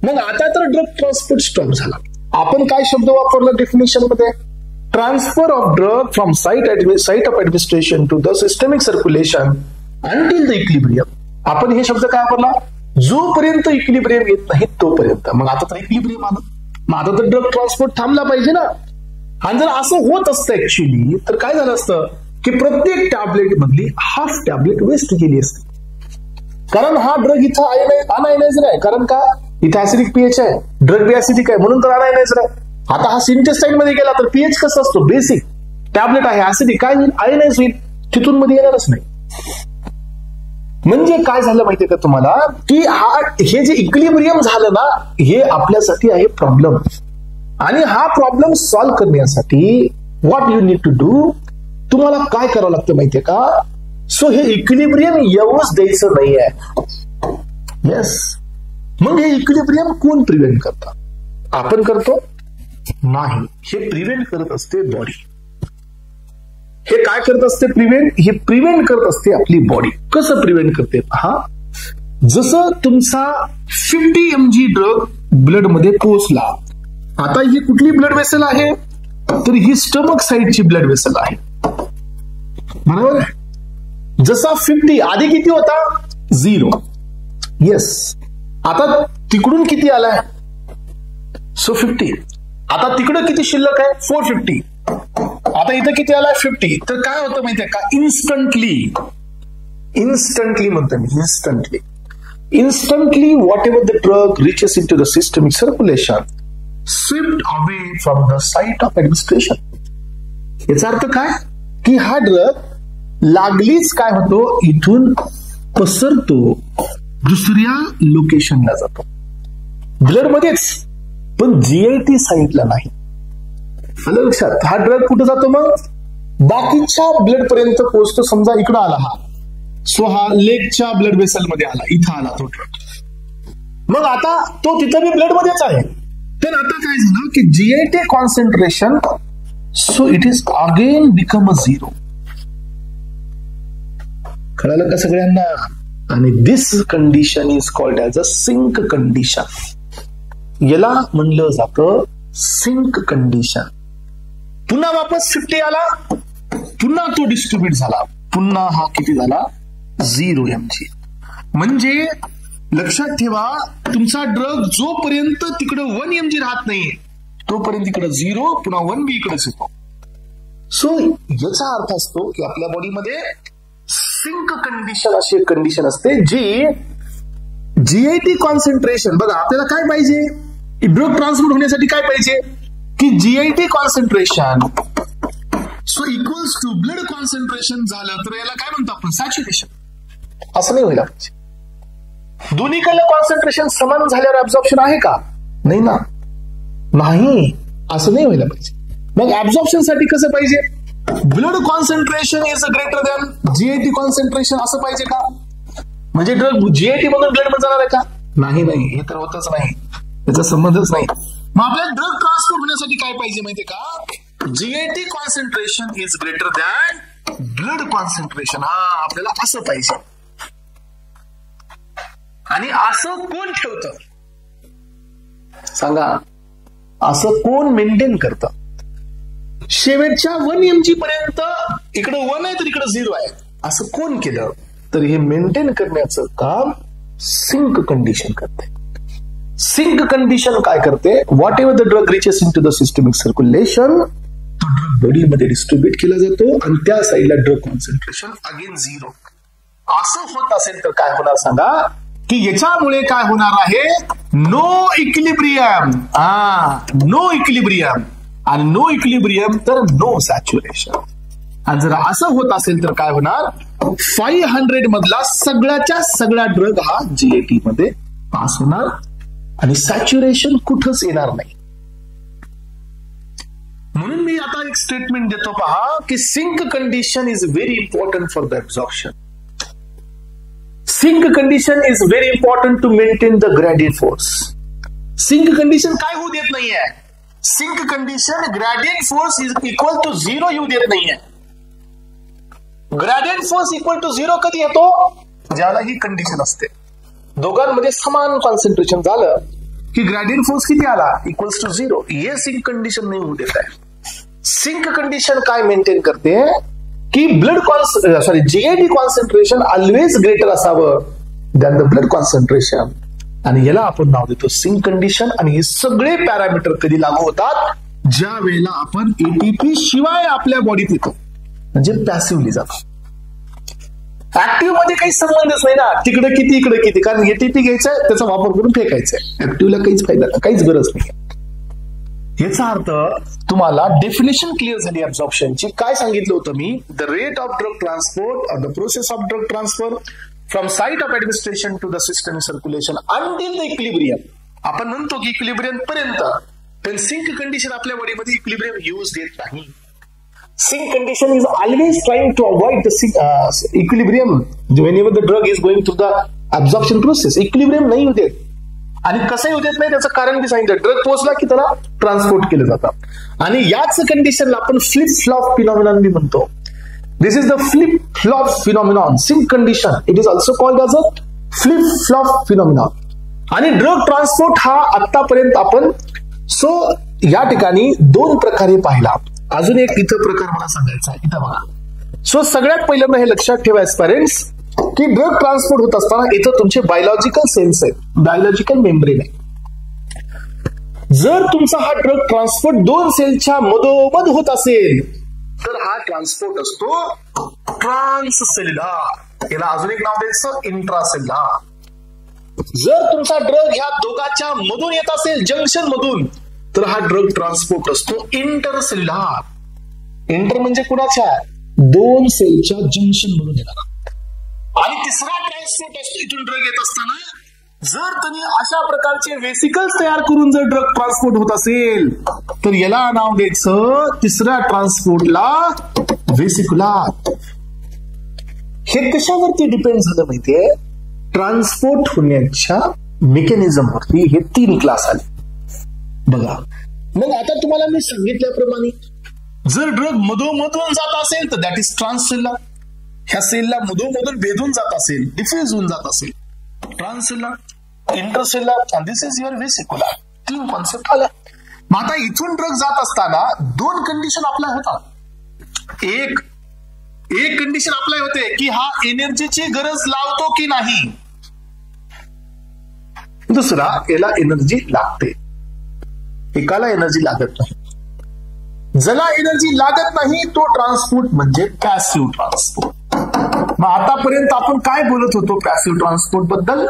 मग आता तर ड्रग ट्रान्सपोर्ट स्टॉप झाला. आपण काय शब्द वापरला डेफिनेशन मध्ये? Transfer of drug from site of administration to the systemic circulation until the equilibrium. आपण हे शब्द काय वापरला? जोपर्यंत इक्विलिब्रियम येत नाही तोपर्यंत. मग आता तर इक्विलिब्रियम आलं, मग आता तर ड्रग ट्रान्सपोर्ट थांबला पाहिजे ना. आणि जर असं होत असतं ऍक्च्युअली तर काय झालं असतं की प्रत्येक टॅबलेट मधली हाफ टॅबलेट वेस्ट गेली असते. कारण हा ड्रग इथं अनआयनाइज्ड आहे, कारण का इथं ऍसिडिक पीएच आहे, ड्रग बी ऍसिडिक आहे म्हणून तर अनआयनाइज्ड आहे. आता हा इंटेस्टाइन मध्ये गेला तर पीएच कसं असतो? बेसिक. टॅबलेट आहे ऍसिडिक, काय होईल? आयनाइज होईल, तिथून मध्ये येणारच नाही. म्हणजे काय झालं माहितीये का तुम्हाला की हे जे इक्विलिब्रियम झालं ना, हे आपल्यासाठी आहे प्रॉब्लेम. आणि हा प्रॉब्लेम सॉल्व्ह करण्यासाठी what you need to do, तुम्हाला काय करावं लागतं माहितीये का? सो हे इक्विलिब्रियम येऊच द्यायचं नाहीये. येस. मग हे इक्विलिब्रियम कोण प्रिव्हेंट करतं? आपण करतो? नाही, हे प्रिव्हेंट करत असते बॉडी. हे काय करत असते प्रिव्हेंट? हे प्रिव्हेंट करत असते आपली बॉडी. कसं प्रिव्हेंट करते? हा, जसं तुमचा 50 mg ड्रग ब्लड मध्ये पोहोचला. आता ही कुठली ब्लड वेसल आहे? तर ही स्टमक साइडची ब्लड वेसल आहे. बरोबर आहे. जसा 50 आधी किती होता? 0. येस. आता तिकडून किती आलाय? सो 50. आता तिकडं किती शिल्लक आहे? 450. आता इथं किती आलाय? 50. तर काय होतं माहितीये का? इन्स्टंटली म्हणतो मी, instantly instantly whatever the drug reaches into the systemic circulation swept away from the site of administration. याचा अर्थ काय की हा ड्रग लागलीच काय होतो इथून पसरतो दुसऱ्या लोकेशनला जातो ब्लड मध्येच पण जीआयटी साईटला नाही. आलं लक्षात. हा ड्रग कुठे जातो मग बाकीच्या ब्लड पर्यंत पोहोचतो. समजा इकडे आला हा सो हा लेगच्या ब्लड वेसल मध्ये आला इथं आला तो ड्रग मग आता तो तिथं बी ब्लड मध्येच आहे. तर आता काय झालं की GIT concentration so it is again become a zero. कळालं का सगळ्यांना. आणि this condition is called as a sink condition. याला म्हणलं जातं सिंक कंडिशन. पुन्हा वापस 50 आला पुन्हा तो डिस्ट्रीब्यूट झाला पुन्हा हा किती झाला 0 mg. म्हणजे लक्षात ठेवा तुमचा ड्रग जोपर्यंत तिकडे 1 mg राहत नाही तोपर्यंत इकडे 0 पुन्हा 1 बी इकडेच येतो. सो याचा अर्थ असतो की आपल्या बॉडीमध्ये सिंक कंडिशन अशी एक कंडिशन असते जी जीआयटी कॉन्सन्ट्रेशन. बघा आपल्याला काय पाहिजे ड्रग ट्रान्सपोर्ट होण्यासाठी काय पाहिजे की GIT concentration so equals to blood concentration झालं तर याला काय म्हणतो आपण सॅच्युरेशन. असं नाही व्हायला पाहिजे. दोन्हीकडलं कॉन्सन्ट्रेशन समान झाल्यावर ऍब्झॉर्प्शन आहे का नाही ना नाही असं नाही व्हायला पाहिजे. मग ऍब्झॉर्प्शन साठी कसं पाहिजे blood concentration is greater than GIT concentration असं पाहिजे का. म्हणजे ड्रग जीआयटी मधून ब्लड मध्ये जाणार आहे का नाही हे तर होतच नाही त्याचा संबंधच नाही. मग आपल्याला ड्रग ट्रान्सफर होण्यासाठी काय पाहिजे माहितीये का GIT concentration is greater than blood concentration. हा आपल्याला असं पाहिजे. आणि असं कोण ठेवतं सांगा असं कोण मेंटेन करतं. शेवटच्या 1 mg पर्यंत इकडे 1 आहे तर इकडे 0 आहे असं कोण केलं तर हे मेंटेन करण्याचं काम सिंक कंडिशन करते. सिंक कंडिशन काय करते whatever the drug reaches into the systemic circulation तो ड्रग बॉडीमध्ये डिस्ट्रीब्यूट केला जातो आणि त्या साईडला ड्रग कॉन्सन्ट्रेशन अगेन 0. असं होत असेल तर काय होणार सांगा की याच्यामुळे काय होणार आहे नो इक्विलिब्रियम. नो इक्विलिब्रियम आणि नो इक्विलिब्रियम तर नो सॅच्युरेशन. आणि जर असं होत असेल तर काय होणार 500 मधला सगळ्याच्या सगळा ड्रग हा जीआयटी मध्ये पास होणार आणि सॅच्युरेशन कुठंच येणार नाही. म्हणून मी आता एक स्टेटमेंट देतो पहा की sink condition is very important for the absorption. Sink condition is very important to maintain the gradient force. Sink condition काय होऊ देत नाहीये sink condition gradient force is equal to 0 येऊ देत नाहीये. ग्रेडियंट फोर्स इक्वल टू 0 कधी येतो ज्याला ही कंडिशन असते दोघांमध्ये समान कॉन्सन्ट्रेशन झालं की ग्रेडियंट फोर्स किती आला इक्वल्स टू 0. हे सिंक कंडिशन नाही होऊ देत आहे. सिंक कंडिशन काय मेंटेन करते की blood GIT concentration always greater असावं दॅन द ब्लड कॉन्सन्ट्रेशन आणि याला आपण नाव देतो सिंक कंडिशन. आणि हे सगळे पॅरामीटर कधी लागू होतात ज्या वेळेला आपण एटीपी शिवाय आपल्या बॉडीत येतो म्हणजे पॅसिव्हली जातो. ऍक्टिव्ह मध्ये काही संबंधच नाही ना तिकडे किती इकडे किती कारण एटीपी घ्यायचंय त्याचा वापर करून फेकायचंय. ऍक्टिव्हला काहीच फायदा नाही काहीच गरज नाही. याचा अर्थ तुम्हाला डेफिनेशन क्लिअर झाली ऍब्झॉर्प्शनची. काय सांगितलं होतं मी the rate of drug transport or the process of drug transfer from site of administration to the system circulation until the equilibrium. आपण म्हणतो की इक्विलिब्रियम पर्यंत पण सिंक कंडिशन आपल्या बॉडीमध्ये इक्विलिब्रियम यूज देत नाही. Sink condition is always trying to avoid the equilibrium whenever the drug is going through the absorption process. Equilibrium नाही होते आणि कसंही होत नाही त्याचं कारण बी सांगितलं. ड्रग पोहोचला की त्याला ट्रान्सपोर्ट केलं जातं आणि याच कंडिशनला आपण फ्लिप फ्लॉप फिनॉमिनॉन बी म्हणतो. This is the flip flop phenomenon sink condition. It is also called as a flip flop phenomenon. आणि ड्रग ट्रान्सपोर्ट हा आतापर्यंत आपण सो या ठिकाणी 2 प्रकारे पाहिला. अजून एक इथं प्रकार मला सांगायचा आहे इथं बघा. सो सगळ्यात पहिल्यांदा हे लक्षात ठेवा एस्पायरंट्स की ड्रग ट्रान्सपोर्ट होत असताना इथं तुमचे बायोलॉजिकल सेल्स आहेत बायोलॉजिकल मेम्ब्रेन आहे. जर तुमचा हा ड्रग ट्रान्सपोर्ट 2 सेलच्या मधोमध होत असेल तर हा ट्रान्सपोर्ट असतो ट्रान्ससेल्युलर. याला अजून एक नाव द्यायचं इंट्रासेल्युलर. जर तुमचा ड्रग ह्या दोघांच्या मधून येत असेल, जंक्शन मधून, तर हा ड्रग ट्रान्सपोर्ट असतो इंटरसेल्युलर. इंटर म्हणजे कुणाच्या? दोन सेलच्या जंक्शन मधून येणार. आणि तिसरा ट्रान्सपोर्ट असतो इथून ड्रग येत असताना, जर तुम्ही अशा प्रकारचे वेसिकल्स तयार करून जर ड्रग ट्रान्सपोर्ट होत असेल तर याला नाव द्यायचं तिसऱ्या ट्रान्सपोर्टला वेसिकुलर. हे कशावरती डिपेंड झालं माहितीये? ट्रान्सपोर्ट होण्याच्या मेकॅनिझम वरती. हे 3 क्लास आले बघा. मग आता तुम्हाला मी सांगितल्याप्रमाणे जर ड्रग मधोमधून जात असेल तर दॅट इज ट्रान्ससेल्युलर. ह्या सेलला मधोमधून भेदून जात असेल, डिफ्यूज होऊन जात असेल, transcellular, intercellular, and this is your vesicular. 3 concept आल्या. मग आता इथून ड्रग जात असताना 2 कंडिशन अप्लाय होतात. एक कंडिशन अप्लाय होते की हा एनर्जीची गरज लावतो की नाही. दुसरा, याला एनर्जी लागते. एकाला एनर्जी लागत नाही. ज्याला एनर्जी लागत नाही तो ट्रान्सपोर्ट म्हणजे पॅसिव्ह ट्रान्सपोर्ट. मग आतापर्यंत आपण काय बोलत होतो पॅसिव्ह ट्रान्सपोर्ट बद्दल?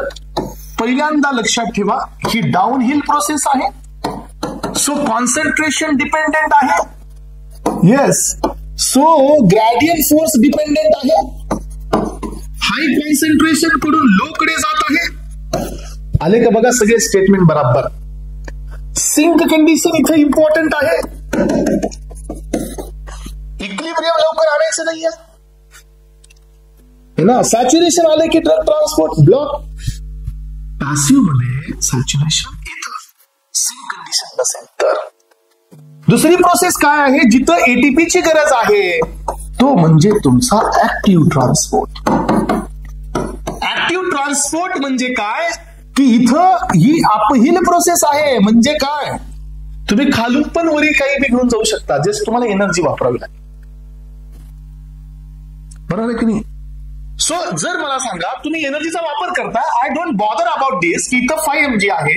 पहिल्यांदा लक्षात ठेवा ही डाऊन हिल प्रोसेस आहे. सो कॉन्सन्ट्रेशन डिपेंडेंट आहे. Yes. So gradient force dependent आहे. हाय कॉन्सन्ट्रेशन कडून लो कडे जात आहे. आले का बघा सगळे स्टेटमेंट बरोबर. सिंक कंडिशन इथे इम्पॉर्टंट आहे. इक्विलिब्रियम लवकर आणायचं नाहीये ना. सॅच्युरेशन आले की ड्रग ट्रान्सपोर्ट ब्लॉक. पॅसिव्ह मध्ये सॅच्युरेशन येतं, सिंक कंडिशन नसेल तर. दुसरी प्रोसेस काय आहे जिथं एटीपीची गरज आहे? तो म्हणजे तुमचा ऍक्टिव्ह ट्रान्सपोर्ट. ऍक्टिव्ह ट्रान्सपोर्ट म्हणजे काय? की इथं ही अपहिल प्रोसेस आहे. म्हणजे काय? तुम्ही खालून पण वरी काही बी घेऊन जाऊ शकता, जस्ट तुम्हाला एनर्जी वापरावी लागेल. बरोबर आहे की नाही? सो जर मला सांगा तुम्ही एनर्जीचा वापर करता, आय डोंट बॉदर अबाउट दिस की इथं 5 mg आहे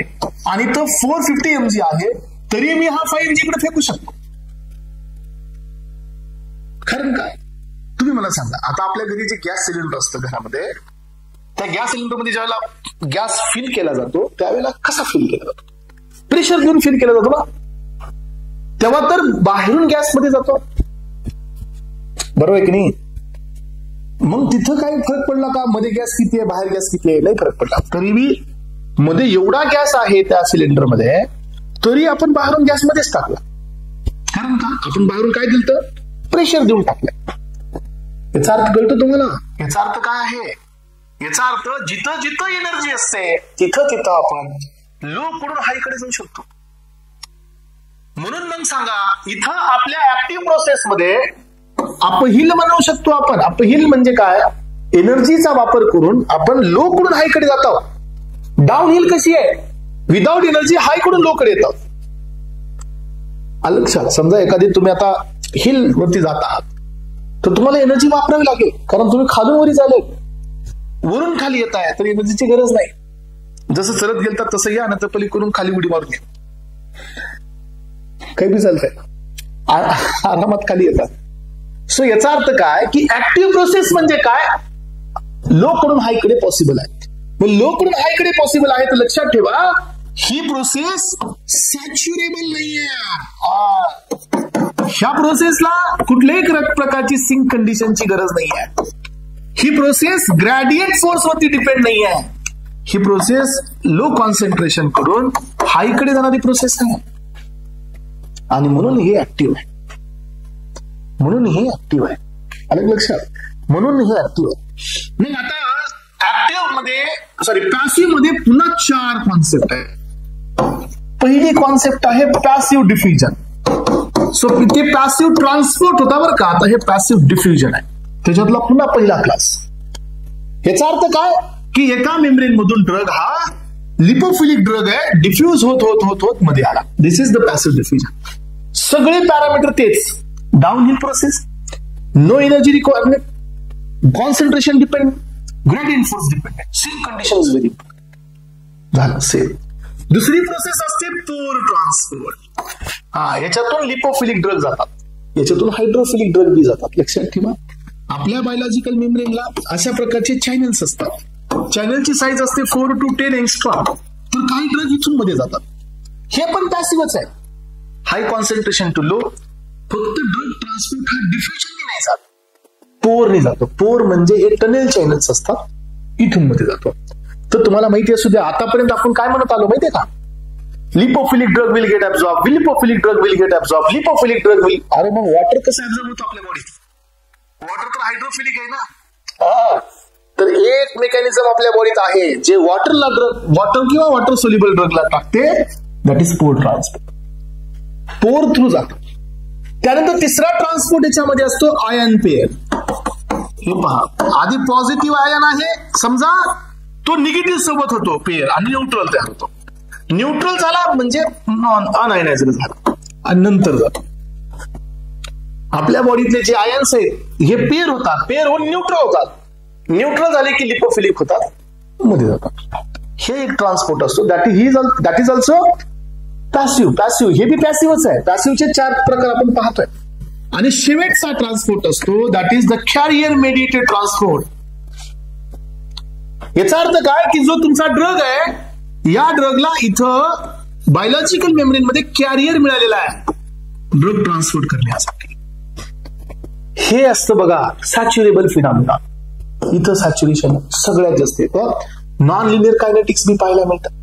आणि इथं 450 mg आहे, तरी मी हा 5 mg इकडे फेकू शकतो. कारण काय? तुम्ही मला सांगा, आता आपल्या घरी जे गॅस सिलेंडर असतं घरामध्ये, त्या गॅस सिलेंडरमध्ये ज्यावेळेला गॅस फिल केला जातो त्यावेळेला कसा फिल केला जातो? प्रेशर देऊन फिल केला जातो ना. तेव्हा तर बाहेरून गॅस मध्ये जातो. बरोबर आहे की नाही? मग तिथं काही फरक पडला का? मध्ये गॅस किती आहे, बाहेर गॅस किती आहे? नाही फरक पडला. तरी बी मध्ये एवढा गॅस आहे त्या सिलेंडर मध्ये, तरी आपण बाहेरून गॅस मध्येच टाकला. कारण का? आपण बाहेरून काय दिलं? प्रेशर देऊन टाकलं. याचा अर्थ कळतो तुम्हाला? याचा अर्थ काय आहे? याचा अर्थ जिथं जिथं एनर्जी असते तिथं तिथं आपण लो कडून हाय कडे जाऊ शकतो. म्हणून मग सांगा, इथं आपल्या ऍक्टिव्ह प्रोसेस मध्ये अपहिल बनवू शकतो आपण. अपहिल म्हणजे काय? एनर्जीचा वापर करून आपण लो कडून हाय कडे जातो. डाऊन हिल कशी आहे? विदाउट एनर्जी हाय कडून लो कडे येतात. लक्षात. समजा एखादी तुम्ही आता हिल वरती जात आहात तर तुम्हाला एनर्जी वापरावी लागेल, कारण तुम्ही खालून वरी झाले. वरून खाली येत आहे तर एनर्जीची गरज नाही. जसं चलत गेलतात तसं या, नंतर पलीकडून खाली उडी मारून घ्या, काही बी चालतंय, आरामात खाली येतात. सो याचा अर्थ काय? की ऍक्टिव्ह प्रोसेस म्हणजे काय? लो कडून हाय कडे पॉसिबल आहे. मग लो कडून हाय कडे पॉसिबल आहे तर लक्षात ठेवा ही प्रोसेस सॅच्युरेबल नाहीये. ह्या प्रोसेसला कुठल्याही प्रकारची सिंक कंडिशनची गरज नाही आहे. ही प्रोसेस ग्रेडियंट फोर्स वरती डिपेंड नाही आहे. ही प्रोसेस लो कॉन्सन्ट्रेशन कडून हाय कडे जाणारी प्रोसेस आहे आणि म्हणून हे ऍक्टिव्ह आहे. म्हणून हे ऍक्टिव्ह आहे. आलं लक्षात? म्हणून हे ऍक्टिव्ह आहे. मग आता ऍक्टिव्ह मध्ये पॅसिव्ह मध्ये पुन्हा 4 कॉन्सेप्ट आहे. पहिली कॉन्सेप्ट आहे पॅसिव्ह डिफ्युजन. सो इथे पॅसिव्ह ट्रान्सपोर्ट होता बरं का. आता हे पॅसिव्ह डिफ्युजन आहे, त्याच्यातला पुन्हा पहिला क्लास. याचा अर्थ काय? की एका मेम्ब्रेन मधून ड्रग हा लिपोफिलिक ड्रग आहे, डिफ्यूज होत होत होत होत मध्ये आला. This is the passive diffusion. सगळे पॅरामीटर तेच. Downhill process, no energy requirement, concentration dependent, gradient force dependent, sink condition is very important. झालं सेम. दुसरी प्रोसेस असते पोर ट्रान्सपोर्ट. याच्यातून लिपोफिलिक ड्रग जातात, याच्यातून हायड्रोफिलिक ड्रग बी जातात. लक्षात ठेवा, आपल्या बायोलॉजिकल मेम्ब्रेनला अशा प्रकारचे चॅनल्स असतात. चॅनलची साईज असते 4 to 10 एंगस्ट्रॉम. तर काही ड्रग इथून मध्ये जातात. हे पण पॅसिव्हच आहे. High concentration to low. फक्त ड्रग ट्रान्सपोर्ट हा डिफ्युजनने नाही जात, पोरने जातो. पोर म्हणजे हे टनेल चॅनल्स असतात, इथून मध्ये जातो. तर तुम्हाला माहिती असू द्या, आतापर्यंत आपण काय म्हणत आलो माहितीये का? Lipophilic drug will get absorb, lipophilic drug will get absorb, lipophilic drug will. अरे मग वॉटर कसं ऍब्झॉर्ब होतं आपल्या बॉडीत? वॉटर तर हायड्रोफिलिक आहे ना. तर एक मेकॅनिझम आपल्या बॉडीत आहे जे वॉटरला ड्रग, वॉटर किंवा वॉटर सोल्युबल ड्रगला टाकते, दॅट इज पोर ट्रान्सपोर्ट. पोर थ्रू जातो. त्यानंतर तिसरा ट्रान्सपोर्ट याच्यामध्ये असतो आयन पेअर. हे पहा, आधी पॉझिटिव्ह आयन आहे समजा, तो निगेटिव्ह सोबत होतो पेअर आणि न्यूट्रल तयार होतो. न्यूट्रल झाला म्हणजे अनआयनायझड झाला आणि नंतर जातो. आपल्या बॉडीतले जे आयन्स आहेत हे पेअर होतात, पेअर होऊन न्यूट्रल होतात. न्यूट्रल झाले की लिपोफिलिक होतात, मध्ये जातात. हे एक ट्रान्सपोर्ट असतो. That is also passive. Passive हे बी पॅसिव्हच आहे. पॅसिव्हचे 4 प्रकार आपण पाहतोय. आणि शेवटचा ट्रान्सपोर्ट असतो that is the carrier mediated transport. याचा अर्थ काय की जो तुमचा ड्रग आहे, या ड्रगला इथं बायोलॉजिकल मेम्ब्रेन मध्ये कॅरियर मिळालेला आहे ड्रग ट्रान्सपोर्ट करण्यासाठी. हे असतं बघा सॅच्युरेबल फिनॉमिना. इथं सॅच्युरेशन सगळ्यात जास्त येतं. नॉन लिनियर कायनेटिक्स बी पाहायला मिळतं.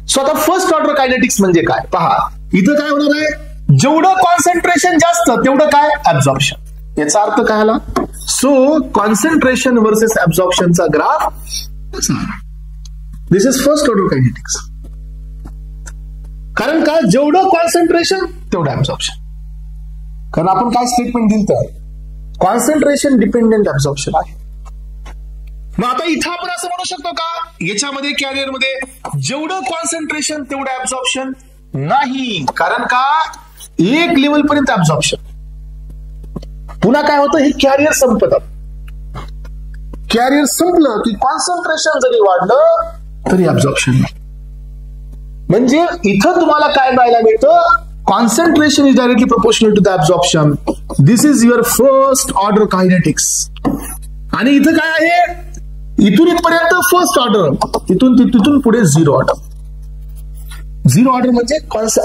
सो आता फर्स्ट ऑर्डर कायनेटिक्स म्हणजे काय पहा. इथं काय होणार आहे, जेवढं कॉन्सन्ट्रेशन जास्त तेवढं काय ऍब्झॉर्प्शन. याचा अर्थ काय आला? सो कॉन्सन्ट्रेशन वर्सेस ऍब्झॉर्प्शनचा graph. This is first order kinetics. कारण का, जेवढं कॉन्सन्ट्रेशन तेवढं ऍब्झॉर्प्शन. कारण आपण काय स्टेटमेंट दिलं तर कॉन्सन्ट्रेशन डिपेंडेंट ऍब्झॉर्प्शन आहे. मग आता इथं आपण असं म्हणू शकतो का, याच्यामध्ये कॅरियर मध्ये जेवढं कॉन्सन्ट्रेशन तेवढं ऍब्झॉर्प्शन नाही. कारण का, एक लेवल पर्यंत ऍब्झॉर्प्शन, पुन्हा काय होतं, हे कॅरियर संपतात. कॅरियर संपलं की कॉन्सन्ट्रेशन जरी वाढलं तरी ऍब्झॉर्प्शन नाही. म्हणजे इथं तुम्हाला काय मिळायला मिळतं, concentration is directly proportional to the absorption. This is your first order kinetics. आणि इथं काय आहे, इथून इथपर्यंत फर्स्ट ऑर्डर, तिथून पुढे 0 ऑर्डर. 0 ऑर्डर म्हणजे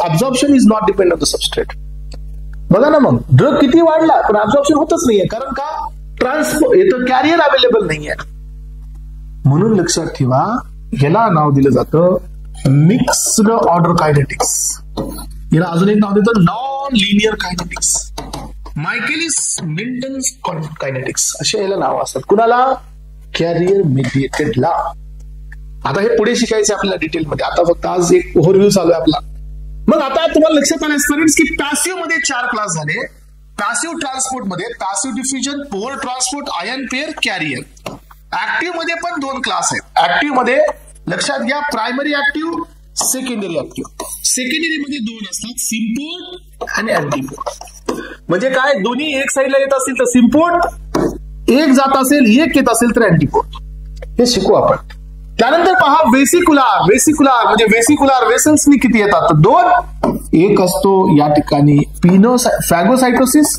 absorption is not depend on the substrate. बघा ना, मग ड्रग किती वाढला पण ऍब्झॉर्प्शन होतच नाहीये. कारण का, ट्रान्सपोर्ट इथं कॅरियर अवेलेबल नाहीये. म्हणून लक्षात ठेवा, याला नाव दिलं जातं मिक्स्ड ऑर्डर कायनेटिक्स. याला अजून एक नाव देतं non linear kinetics, Michaelis Menten kinetics, असे याला नाव असतात. कुणाला? कॅरियर मेडिएटेडला. आता हे पुढे शिकायचं आपल्याला डिटेलमध्ये. आता फक्त आज एक ओव्हरव्ह्यू चालू आहे आपला. मग आता तुम्हाला लक्षात आलं स्टुडंट्स की पॅसिव्ह मध्ये 4 क्लास झाले. पॅसिव्ह ट्रान्सपोर्ट मध्ये passive diffusion, pore transport, ion pair, carrier. Active मध्ये पण 2 क्लास आहेत. ऍक्टिव्ह मध्ये लक्षात घ्या, primary active, secondary active. Secondary मध्ये 2 असतात, सिम्पोर्ट आणि अँटीपोर्ट. म्हणजे काय, दोन्ही एक साईडला येत असतील तर सिम्पोर्ट, एक जात असेल, एक येत असेल तर अँटीपोर्ट. हे शिकू आपण. त्यानंतर पहा वेसिकुलार. वेसिकुलार म्हणजे वेसिकुलार वेसल्सनी किती येतात, तर 2. एक असतो या ठिकाणी फॅगोसाइटोसिस,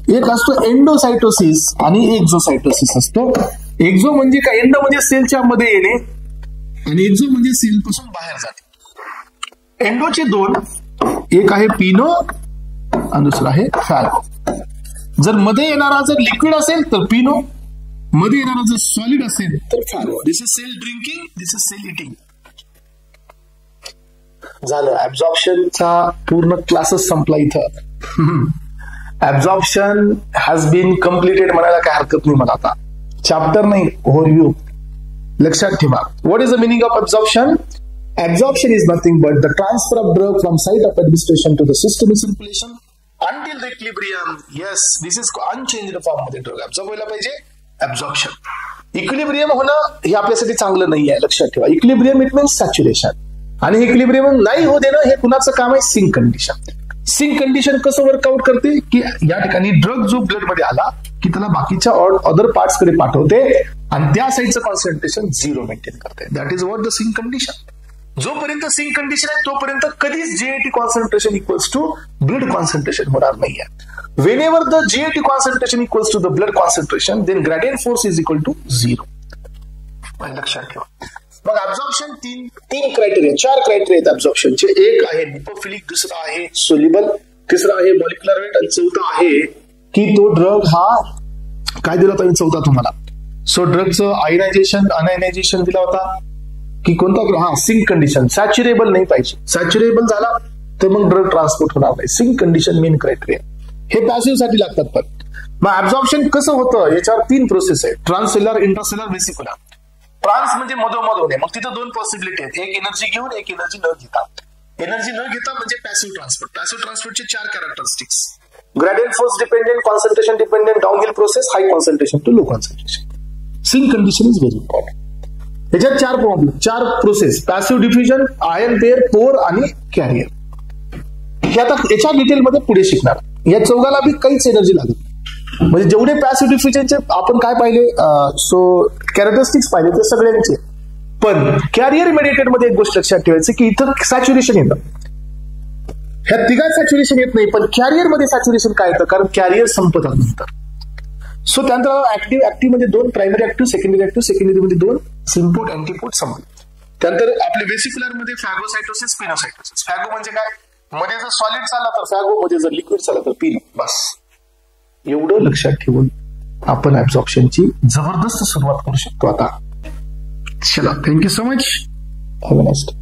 एक असतो एंडोसाइटोसिस आणि एक्झोसाइटोसिस असतो. एक्झो म्हणजे काय, एंडो म्हणजे सेलच्या मध्ये येणे आणि एक्झो म्हणजे सेल पासून बाहेर जाणे. एंडोचे 2, एक आहे पिनो आणि दुसरा आहे फॅगो. जर मध्ये येणारा जर लिक्विड असेल तर पिनो, मध्ये येणारा जर सॉलिड असेल तर phago. This is cell drinking, this is cell eating. झालं, ऍब्झॉर्प्शनचा पूर्ण क्लासेस संपला इथं. ऍब्झॉर्प्शन हॅज बीन कम्प्लिटेड म्हणायला काय हरकत नाही मला. आता चॅप्टर नाही, ओव्हरव्ह्यू. लक्षात ठेवा, what is the meaning of absorption? Absorption is nothing but the transfer of drug from site of administration to the system in circulation until the equilibrium. Yes, this is unchanged form मध्ये drug absorb व्हायला पाहिजे. Absorption. Equilibrium होणं हे आपल्यासाठी चांगलं नाही आहे, लक्षात ठेवा. Equilibrium it means saturation. आणि इक्विलिब्रियम नाही होऊ देणं हे कुणाचं काम आहे? Sink condition. सिंक कंडिशन कसं वर्कआउट करते की या ठिकाणी ड्रग जो ब्लड मध्ये आला की त्याला बाकीच्या अदर पार्ट्स कडे पाठवते आणि त्या साईडचं कॉन्सन्ट्रेशन 0 मेंटेन करते. That is what the sink condition. जोपर्यंत सिंक कंडिशन आहे तोपर्यंत कधीच GIT concentration equals to blood concentration होणार नाहीये. Whenever the GAT concentration equals to the blood concentration, then gradient force is equal to 0. लक्षात ठेवा. मग ऍब्झॉर्प्शन तीन क्रायटेरिया, 4 क्रायटेरिया आहेत ऍब्झॉर्प्शनचे. एक आहे लिपोफिलिक, दुसरा आहे सोल्युबल, तिसरा आहे मॉलिक्युलर वेट आणि चौथा आहे की तो ड्रग हा काय दिला होता चौथा तुम्हाला. सो ड्रगचं आयनायझेशन अनआयनायझेशन दिला होता की कोणता, हा सिंक कंडिशन, सॅच्युरेबल नाही पाहिजे. सॅच्युरेबल झाला तर मग ड्रग ट्रान्सपोर्ट होणार नाही. Sink condition main criteria. हे पॅसिव्ह साठी लागतात. पण मग ऍब्झॉर्प्शन कसं होतं याच्यावर 3 प्रोसेस आहे, ट्रान्ससेलर, इंट्रासेलर, वेसिक्युलर. ट्रान्स म्हणजे मधोमध होणे, मग तिथं 2 पॉसिबिलिटी आहेत, एक एनर्जी घेऊन एक एनर्जी न घेता. एनर्जी न घेता म्हणजे पॅसिव्ह ट्रान्सपोर्ट. पॅसिव्ह ट्रान्सपोर्टचे 4 characteristics, gradient force dependent, concentration dependent, downhill process, high concentration to low concentration. Sink condition is very important. याच्यात 4 problem, 4 process, passive diffusion, ion pair, pore आणि कॅरियर. हे आता याच्या डिटेलमध्ये पुढे शिकणार. या चौघाला बी काहीच एनर्जी लागत, म्हणजे जेवढे पॅसिव्ह डिफ्युजनचे आपण काय पाहिले, सो कॅरेक्टरिस्टिक्स पाहिले ते सगळ्यांचे. पण कॅरियर मेडिएटेड मध्ये एक गोष्ट लक्षात ठेवायची की इथं सॅच्युरेशन येतं. ह्या तिघात सॅच्युरेशन येत नाही, पण कॅरियर मध्ये सॅच्युरेशन काय येतं, कारण कॅरियर संपतात नंतर. सो त्यानंतर ऍक्टिव्ह मध्ये 2 प्रायमरी ऍक्टिव्ह, सेकंडरी मध्ये 2 सिम्पोर्ट, अँटीपोर्ट संपले. त्यानंतर आपले वेसिक्युलर मध्ये फॅगोसायटोसिस, स्पिनोसायटोसिस. फॅगो म्हणजे काय, मध्ये जर सॉलिड झाला तर फॅगो, मध्ये जर लिक्विड झाला तर पिन. बस एवढं लक्षात ठेवून आपण ऍब्झॉर्प्शनची जबरदस्त सुरुवात करू शकतो आता. चला, thank you so much. Have a nice day.